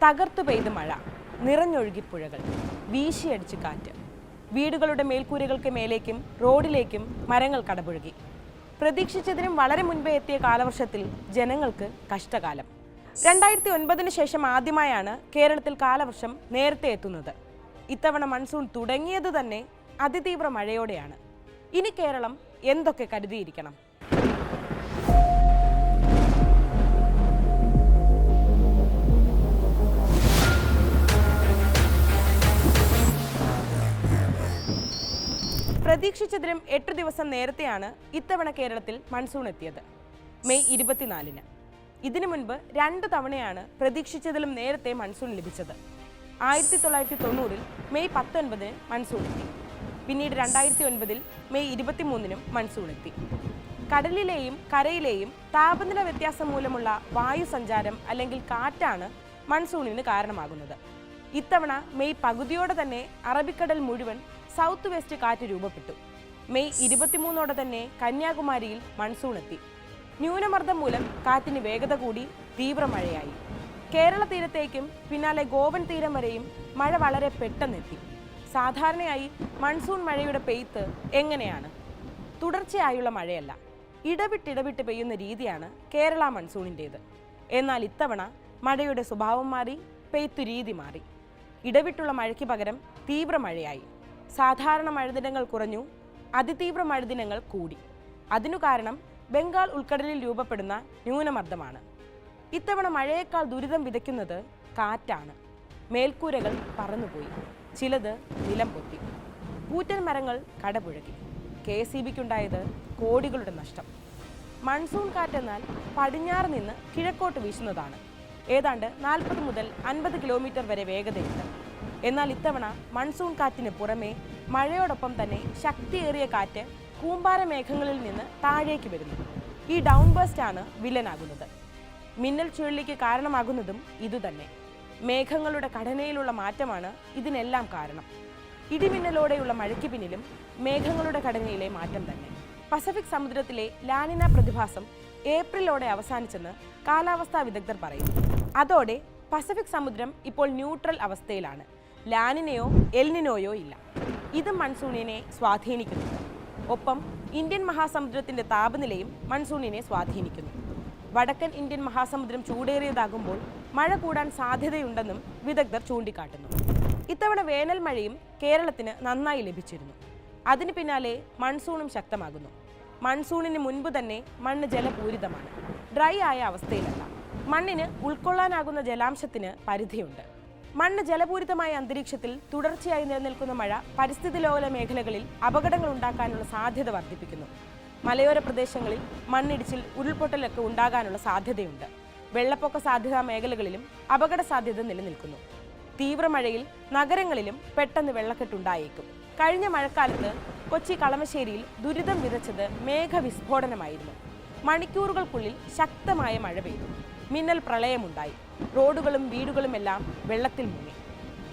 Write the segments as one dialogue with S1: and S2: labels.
S1: തകർത്തു പെയ്ത മഴ, നിറഞ്ഞൊഴുകി പുഴകൾ, വീശിയടിച്ച് കാറ്റ്. വീടുകളുടെ മേൽക്കൂരകൾക്ക് മേലേക്കും റോഡിലേക്കും മരങ്ങൾ കടപുഴകി. പ്രതീക്ഷിച്ചതിനും വളരെ മുൻപേ എത്തിയ കാലവർഷത്തിൽ ജനങ്ങൾക്ക് കഷ്ടകാലം. 2009 ശേഷം ആദ്യമായാണ് കേരളത്തിൽ കാലവർഷം നേരത്തെ എത്തുന്നത്. ഇത്തവണ മൺസൂൺ തുടങ്ങിയത് തന്നെ അതിതീവ്ര മഴയോടെയാണ്. ഇനി കേരളം എന്തൊക്കെ കരുതിയിരിക്കണം? പ്രതീക്ഷിച്ചതിനും 8 ദിവസം നേരത്തെയാണ് ഇത്തവണ കേരളത്തിൽ മൺസൂൺ എത്തിയത്. മെയ് 24-ന്. ഇതിനു മുൻപ് 2 തവണയാണ് പ്രതീക്ഷിച്ചതിലും നേരത്തെ മൺസൂൺ ലഭിച്ചത്. 1990-ൽ മെയ് 19-ന് മൺസൂൺ എത്തി. പിന്നീട് 2009-ൽ മെയ് 23-നും മൺസൂൺ എത്തി. കടലിലെയും കരയിലെയും താപനില വ്യത്യാസം മൂലമുള്ള വായു സഞ്ചാരം അല്ലെങ്കിൽ കാറ്റാണ് മൺസൂണിന് കാരണമാകുന്നത്. ഇത്തവണ മെയ് പകുതിയോടെ തന്നെ അറബിക്കടൽ മുഴുവൻ സൗത്ത് വെസ്റ്റ് കാറ്റ് രൂപപ്പെട്ടു. മെയ് 23-ഓടെ തന്നെ കന്യാകുമാരിയിൽ മൺസൂൺ എത്തി. ന്യൂനമർദ്ദം മൂലം കാറ്റിന് വേഗത കൂടി തീവ്രമഴയായി. കേരള തീരത്തേക്കും പിന്നാലെ ഗോവൻ തീരം വരെയും മഴ വളരെ പെട്ടെന്നെത്തി. സാധാരണയായി മൺസൂൺ മഴയുടെ പെയ്ത്ത് എങ്ങനെയാണ്? തുടർച്ചയായുള്ള മഴയല്ല, ഇടവിട്ടിടവിട്ട് പെയ്യുന്ന രീതിയാണ് കേരള മൺസൂണിൻ്റേത്. എന്നാൽ ഇത്തവണ മഴയുടെ സ്വഭാവം മാറി, പെയ്ത്തു രീതി മാറി. ഇടവിട്ടുള്ള മഴയ്ക്ക് പകരം തീവ്രമഴയായി. സാധാരണ മഴദിനങ്ങൾ കുറഞ്ഞു, അതിതീവ്ര മഴദിനങ്ങൾ കൂടി. അതിനു കാരണം ബംഗാൾ ഉൾക്കടലിൽ രൂപപ്പെടുന്ന ന്യൂനമർദ്ദമാണ്. ഇത്തവണ മഴയേക്കാൾ ദുരിതം വിതയ്ക്കുന്നത് കാറ്റാണ്. മേൽക്കൂരകൾ പറന്നുപോയി, ചിലത് നിലം പൊത്തി, കൂറ്റൻ മരങ്ങൾ കടപുഴകി. KSEBക്കുണ്ടായത് കോടികളുടെ നഷ്ടം. മൺസൂൺ കാറ്റെന്നാൽ പടിഞ്ഞാറ് നിന്ന് കിഴക്കോട്ട് വീശുന്നതാണ്. ഏതാണ്ട് 40 മുതൽ 50 കിലോമീറ്റർ വരെ വേഗതയുണ്ട്. എന്നാൽ ഇത്തവണ മൺസൂൺ കാറ്റിന് പുറമെ മഴയോടൊപ്പം തന്നെ ശക്തിയേറിയ കാറ്റ് കൂമ്പാര മേഘങ്ങളിൽ നിന്ന് താഴേക്ക് വരുന്നു. ഈ ഡൗൺ ബേസ്റ്റ് ആണ് വില്ലനാകുന്നത്. മിന്നൽ ചുഴലിക്ക് കാരണമാകുന്നതും ഇതുതന്നെ. മേഘങ്ങളുടെ ഘടനയിലുള്ള മാറ്റമാണ് ഇതിനെല്ലാം കാരണം. ഇടിമിന്നലോടെയുള്ള മഴയ്ക്ക് പിന്നിലും മേഘങ്ങളുടെ ഘടനയിലെ മാറ്റം തന്നെ. പസഫിക് സമുദ്രത്തിലെ ലാനിന പ്രതിഭാസം ഏപ്രിലോടെ അവസാനിച്ചെന്ന് കാലാവസ്ഥാ വിദഗ്ധർ പറയുന്നു. അതോടെ പസഫിക് സമുദ്രം ഇപ്പോൾ ന്യൂട്രൽ അവസ്ഥയിലാണ്. ലാനിനയോ എൽനിനോയോ ഇല്ല. ഇത് മൺസൂണിനെ സ്വാധീനിക്കുന്നുണ്ട്. ഒപ്പം ഇന്ത്യൻ മഹാസമുദ്രത്തിന്റെ താപനിലയും മൺസൂണിനെ സ്വാധീനിക്കുന്നു. വടക്കൻ ഇന്ത്യൻ മഹാസമുദ്രം ചൂടേറിയതാകുമ്പോൾ മഴ കൂടാൻ സാധ്യതയുണ്ടെന്നും വിദഗ്ധർ ചൂണ്ടിക്കാട്ടുന്നു. ഇത്തവണ വേനൽ മഴയും കേരളത്തിന് നന്നായി ലഭിച്ചിരുന്നു. അതിന് പിന്നാലെ മൺസൂണും ശക്തമാകുന്നു. മൺസൂണിന് മുൻപ് തന്നെ മണ്ണ് ജലപൂരിതമാണ്. ഡ്രൈ ആയ അവസ്ഥയിലല്ല. മണ്ണിന് ഉൾക്കൊള്ളാനാകുന്ന ജലാംശത്തിന് പരിധിയുണ്ട്. മണ്ണ് ജലപൂരിതമായ അന്തരീക്ഷത്തിൽ തുടർച്ചയായി നിലനിൽക്കുന്ന മഴ പരിസ്ഥിതി ലോല മേഖലകളിൽ അപകടങ്ങൾ ഉണ്ടാക്കാനുള്ള സാധ്യത വർദ്ധിപ്പിക്കുന്നു. മലയോര പ്രദേശങ്ങളിൽ മണ്ണിടിച്ചിൽ, ഉരുൾപൊട്ടലൊക്കെ ഉണ്ടാകാനുള്ള സാധ്യതയുണ്ട്. വെള്ളപ്പൊക്ക സാധ്യതാ മേഖലകളിലും അപകട സാധ്യത നിലനിൽക്കുന്നു. തീവ്രമഴയിൽ നഗരങ്ങളിലും പെട്ടെന്ന് വെള്ളക്കെട്ടുണ്ടായേക്കും. കഴിഞ്ഞ മഴക്കാലത്ത് കൊച്ചി കളമശ്ശേരിയിൽ ദുരിതം വിതച്ചത് മേഘവിസ്ഫോടനമായിരുന്നു. മണിക്കൂറുകൾക്കുള്ളിൽ ശക്തമായ മഴ പെയ്തു. മിന്നൽ പ്രളയമുണ്ടായി. റോഡുകളും വീടുകളുമെല്ലാം വെള്ളത്തിൽ മുങ്ങി.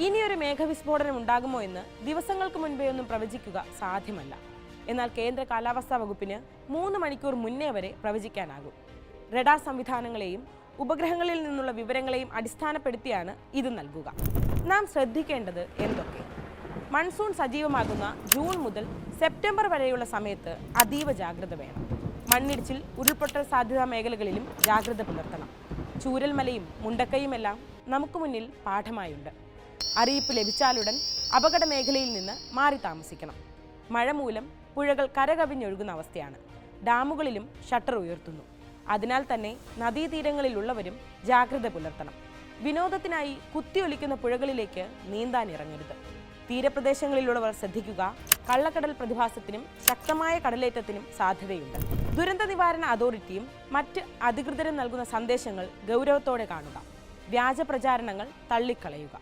S1: ഇനിയൊരു മേഘവിസ്ഫോടനം ഉണ്ടാകുമോ എന്ന് ദിവസങ്ങൾക്ക് മുൻപേ ഒന്നും പ്രവചിക്കുക സാധ്യമല്ല. എന്നാൽ കേന്ദ്ര കാലാവസ്ഥാ വകുപ്പിന് 3 മണിക്കൂർ മുന്നേ വരെ പ്രവചിക്കാനാകും. റഡാർ സംവിധാനങ്ങളെയും ഉപഗ്രഹങ്ങളിൽ നിന്നുള്ള വിവരങ്ങളെയും അടിസ്ഥാനപ്പെടുത്തിയാണ് ഇത് നൽകുക. നാം ശ്രദ്ധിക്കേണ്ടത് എന്തൊക്കെ? മൺസൂൺ സജീവമാകുന്ന ജൂൺ മുതൽ സെപ്റ്റംബർ വരെയുള്ള സമയത്ത് അതീവ ജാഗ്രത വേണം. മണ്ണിടിച്ചിൽ, ഉരുൾപൊട്ടൽ സാധ്യതാ മേഖലകളിലും ജാഗ്രത പുലർത്തണം. ചൂരൽമലയും മുണ്ടക്കയുമെല്ലാം നമുക്ക് മുന്നിൽ പാഠമായുണ്ട്. അറിയിപ്പ് ലഭിച്ചാലുടൻ അപകട മേഖലയിൽ നിന്ന് മാറി താമസിക്കണം. മഴ മൂലം പുഴകൾ കരകവിഞ്ഞൊഴുകുന്ന അവസ്ഥയാണ്. ഡാമുകളിലും ഷട്ടർ ഉയർത്തുന്നു. അതിനാൽ തന്നെ നദീതീരങ്ങളിലുള്ളവരും ജാഗ്രത പുലർത്തണം. വിനോദത്തിനായി കുത്തിയൊലിക്കുന്ന പുഴകളിലേക്ക് നീന്താൻ ഇറങ്ങരുത്. തീരപ്രദേശങ്ങളിലുള്ളവർ ശ്രദ്ധിക്കുക. കള്ളക്കടൽ പ്രതിഭാസത്തിനും ശക്തമായ കടലേറ്റത്തിനും സാധ്യതയുണ്ട്. ദുരന്ത നിവാരണ അതോറിറ്റിയും മറ്റ് അധികൃതരും നൽകുന്ന സന്ദേശങ്ങൾ ഗൗരവത്തോടെ കാണുക. വ്യാജ പ്രചാരണങ്ങൾ തള്ളിക്കളയുക.